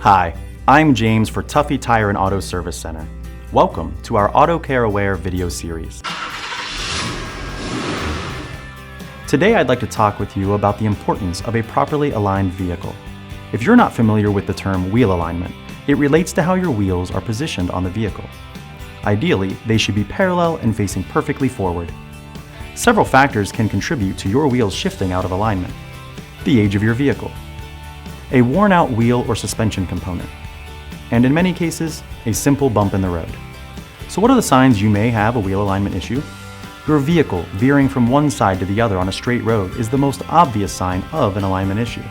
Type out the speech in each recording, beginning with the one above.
Hi, I'm James for Tuffy Tire and Auto Service Center. Welcome to our Auto Care Aware video series. Today I'd like to talk with you about the importance of a properly aligned vehicle. If you're not familiar with the term wheel alignment, it relates to how your wheels are positioned on the vehicle. Ideally, they should be parallel and facing perfectly forward. Several factors can contribute to your wheels shifting out of alignment. The age of your vehicle, a worn-out wheel or suspension component, and in many cases, a simple bump in the road. So what are the signs you may have a wheel alignment issue? Your vehicle veering from one side to the other on a straight road is the most obvious sign of an alignment issue.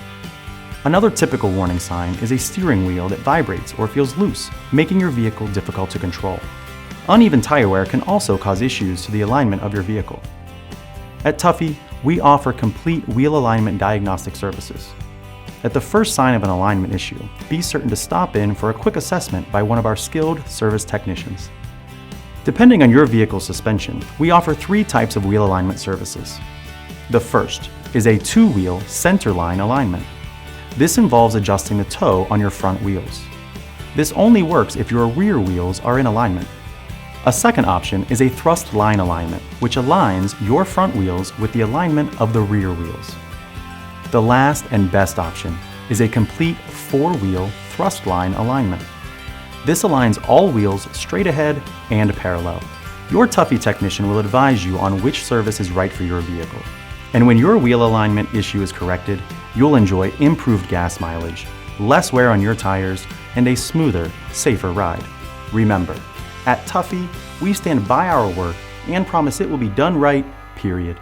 Another typical warning sign is a steering wheel that vibrates or feels loose, making your vehicle difficult to control. Uneven tire wear can also cause issues to the alignment of your vehicle. At Tuffy, we offer complete wheel alignment diagnostic services. At the first sign of an alignment issue, be certain to stop in for a quick assessment by one of our skilled service technicians. Depending on your vehicle's suspension, we offer 3 types of wheel alignment services. The first is a 2-wheel centerline alignment. This involves adjusting the toe on your front wheels. This only works if your rear wheels are in alignment. A second option is a thrust line alignment, which aligns your front wheels with the alignment of the rear wheels. The last and best option is a complete 4-wheel thrust line alignment. This aligns all wheels straight ahead and parallel. Your Tuffy technician will advise you on which service is right for your vehicle. And when your wheel alignment issue is corrected, you'll enjoy improved gas mileage, less wear on your tires, and a smoother, safer ride. Remember, at Tuffy, we stand by our work and promise it will be done right, period.